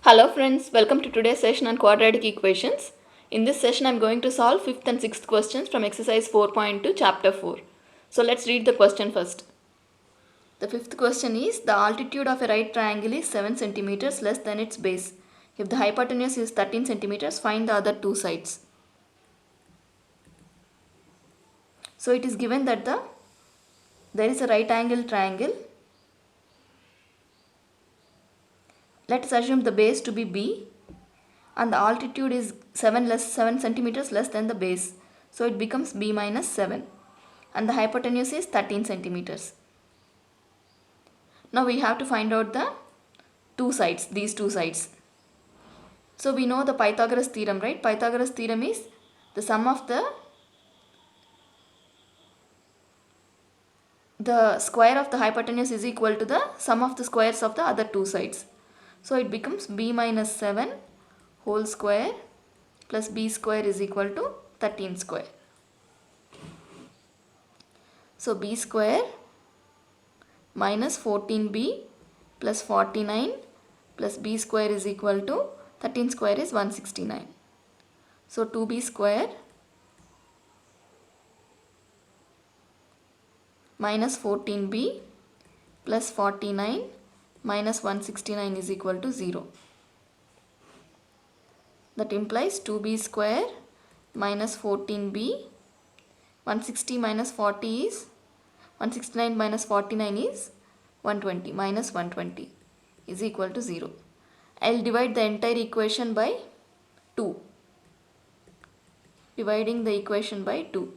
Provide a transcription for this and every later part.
Hello friends, welcome to today's session on quadratic equations. In this session I am going to solve 5th and 6th questions from exercise 4.2 chapter 4. So let's read the question first. The 5th question is the altitude of a right triangle is 7 centimeters less than its base. If the hypotenuse is 13 centimeters, find the other two sides. So it is given that there is a right angle triangle. Let us assume the base to be B and the altitude is 7 centimeters less than the base. So it becomes B minus 7 and the hypotenuse is 13 centimeters. Now we have to find out the two sides, these two sides. So we know the Pythagoras theorem, right? Pythagoras theorem is the sum of the square of the hypotenuse is equal to the sum of the squares of the other two sides. So it becomes B minus 7 whole square plus B square is equal to 13 square. So B square minus 14B plus 49 plus B square is equal to 13 square is 169. So 2B square minus 14B plus 49 minus 169 is equal to 0. That implies 2B square minus 14B, 160 minus 40 is 169 minus 49 is 120 minus 120 is equal to 0. I will divide the entire equation by 2. Dividing the equation by 2.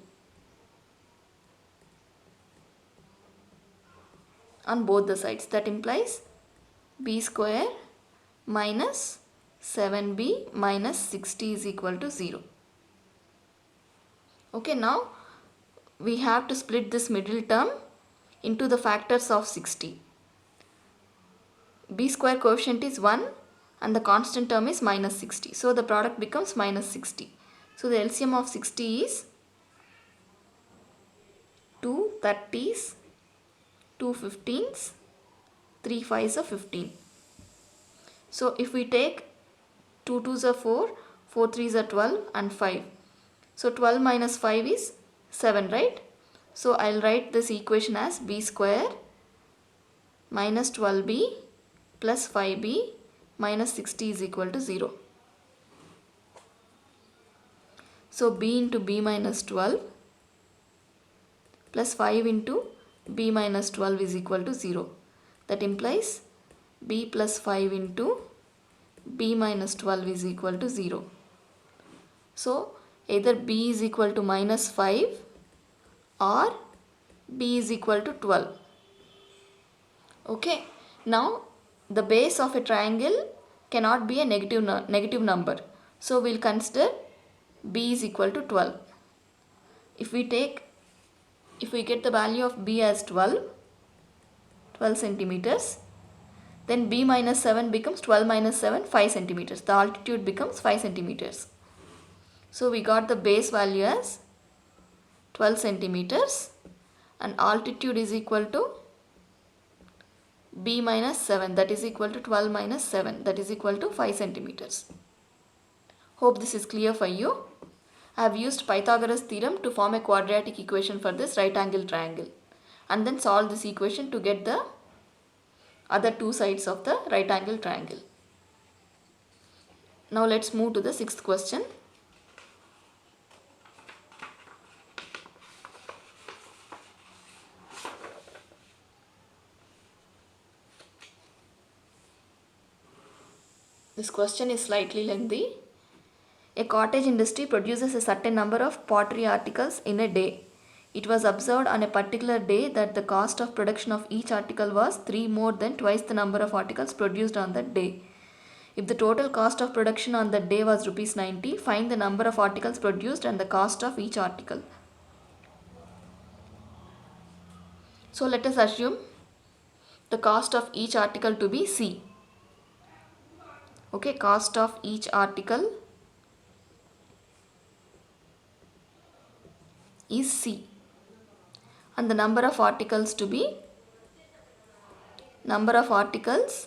On both the sides. That implies B square minus 7B minus 60 is equal to 0. Okay, now we have to split this middle term into the factors of 60. B square coefficient is 1 and the constant term is minus 60. So the product becomes minus 60. So the LCM of 60 is 2 30s, 2 15s, 3 5s are 15. So if we take 2 2s are 4, 4 3s are 12 and 5. So 12 minus 5 is 7, right? So I'll write this equation as B square minus 12B plus 5B minus 60 is equal to 0. So B into B minus 12 plus 5 into B minus 12 is equal to 0. That implies B plus 5 into B minus 12 is equal to 0. So either B is equal to minus 5 or B is equal to 12. Okay, now the base of a triangle cannot be a negative number. So we'll consider B is equal to 12. If we get the value of B as 12 centimeters, then B minus 7 becomes 12 minus 7, 5 centimeters. The altitude becomes 5 centimeters. So we got the base value as 12 centimeters and altitude is equal to B minus 7, that is equal to 12 minus 7, that is equal to 5 centimeters. Hope this is clear for you. I have used Pythagoras theorem to form a quadratic equation for this right angle triangle and then solve this equation to get the other two sides of the right angle triangle. Now let's move to the 6th question. This question is slightly lengthy. A cottage industry produces a certain number of pottery articles in a day. It was observed on a particular day that the cost of production of each article was 3 more than twice the number of articles produced on that day. If the total cost of production on that day was rupees 90, find the number of articles produced and the cost of each article. So let us assume the cost of each article to be C. Okay, cost of each article is C and the number of articles to be number of articles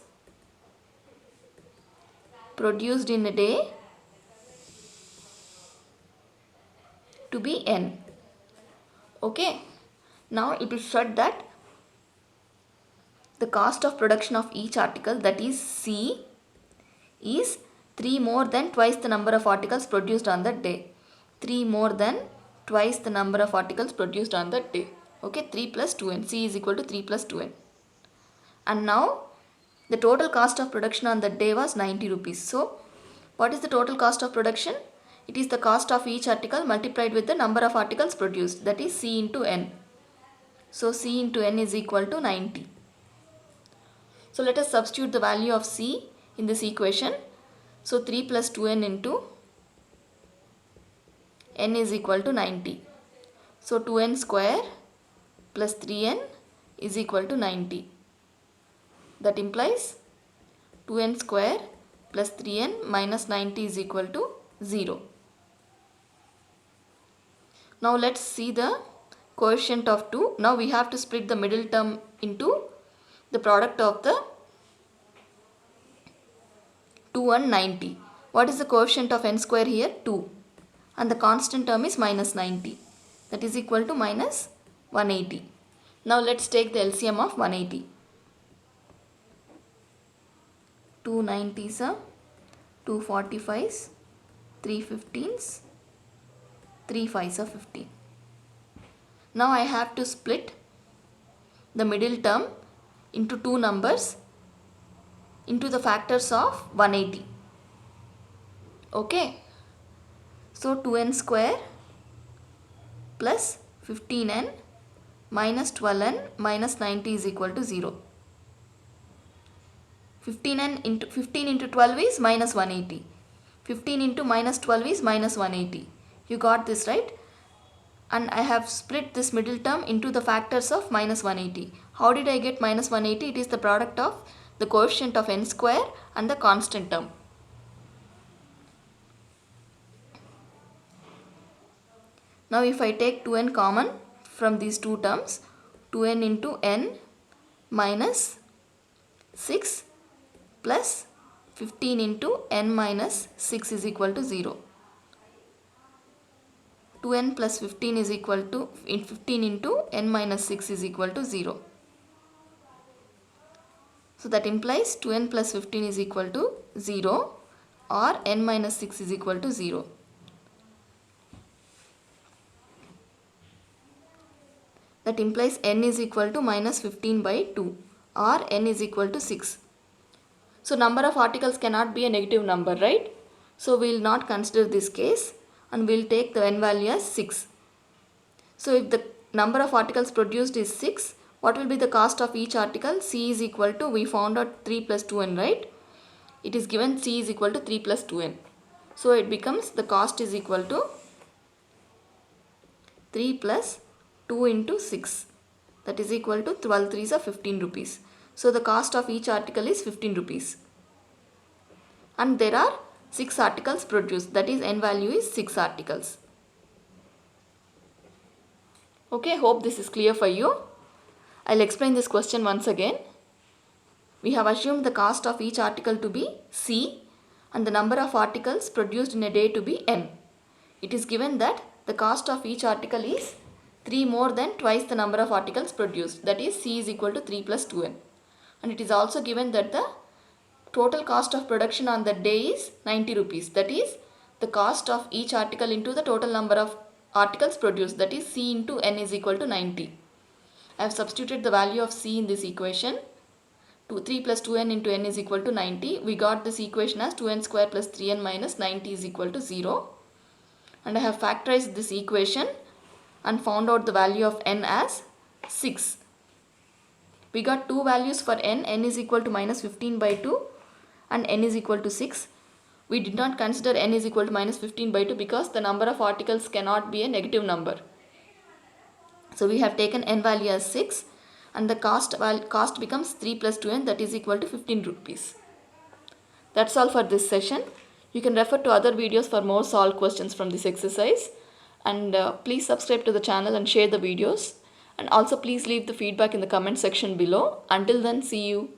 produced in a day to be n. Okay, now it is said that the cost of production of each article, that is C, is 3 more than twice the number of articles produced on that day. 3 more than twice the number of articles produced on that day. Okay, 3 plus 2n. C is equal to 3 plus 2n. And now the total cost of production on that day was 90 rupees. So what is the total cost of production? It is the cost of each article multiplied with the number of articles produced, that is C into n. So C into n is equal to 90. So let us substitute the value of C in this equation. So 3 plus 2n into n is equal to 90. So 2n square plus 3n is equal to 90. That implies 2n square plus 3n minus 90 is equal to 0. Now let's see the coefficient of 2. Now we have to split the middle term into the product of the 2 and 90. What is the coefficient of n square here? 2. And the constant term is minus 90. That is equal to minus 180. Now let's take the LCM of 180. 2 90s are 2 45s, 3 15s, 3 5s are 15. Now I have to split the middle term into two numbers into the factors of 180. Okay. So 2n square plus 15n minus 12n minus 90 is equal to 0. 15 into 12 is minus 180. 15 into minus 12 is minus 180. You got this, right? And I have split this middle term into the factors of minus 180. How did I get minus 180? It is the product of the coefficient of n square and the constant term. Now if I take 2n common from these two terms, 2n into n minus 6 plus 15 into n minus 6 is equal to 0. 2n plus 15 is equal to 15 into n minus 6 is equal to 0. So that implies 2n plus 15 is equal to 0 or n minus 6 is equal to 0. That implies n is equal to minus 15 by 2 or n is equal to 6. So number of articles cannot be a negative number, right? So we will not consider this case and we will take the n value as 6. So if the number of articles produced is 6, what will be the cost of each article? C is equal to, we found out 3 plus 2n, right? It is given C is equal to 3 plus 2n. So it becomes the cost is equal to 3 plus 2 into 6. That is equal to 12 threes are 15 rupees. So the cost of each article is 15 rupees. And there are 6 articles produced. That is n value is 6 articles. Okay, hope this is clear for you. I'll explain this question once again. We have assumed the cost of each article to be C and the number of articles produced in a day to be n. It is given that the cost of each article is 3 more than twice the number of articles produced. That is C is equal to 3 plus 2n. And it is also given that the total cost of production on that day is 90 rupees. That is the cost of each article into the total number of articles produced. That is C into n is equal to 90. I have substituted the value of C in this equation. 3 plus 2n into n is equal to 90. We got this equation as 2n square plus 3n minus 90 is equal to 0. And I have factorized this equation and found out the value of n as 6. We got two values for n is equal to minus 15 by 2 and n is equal to 6. We did not consider n is equal to minus 15 by 2 because the number of articles cannot be a negative number. So we have taken n value as 6 and the cost becomes 3 plus 2n, that is equal to 15 rupees. That's all for this session. You can refer to other videos for more solved questions from this exercise. And please subscribe to the channel and share the videos. And also please leave the feedback in the comment section below. Until then, see you.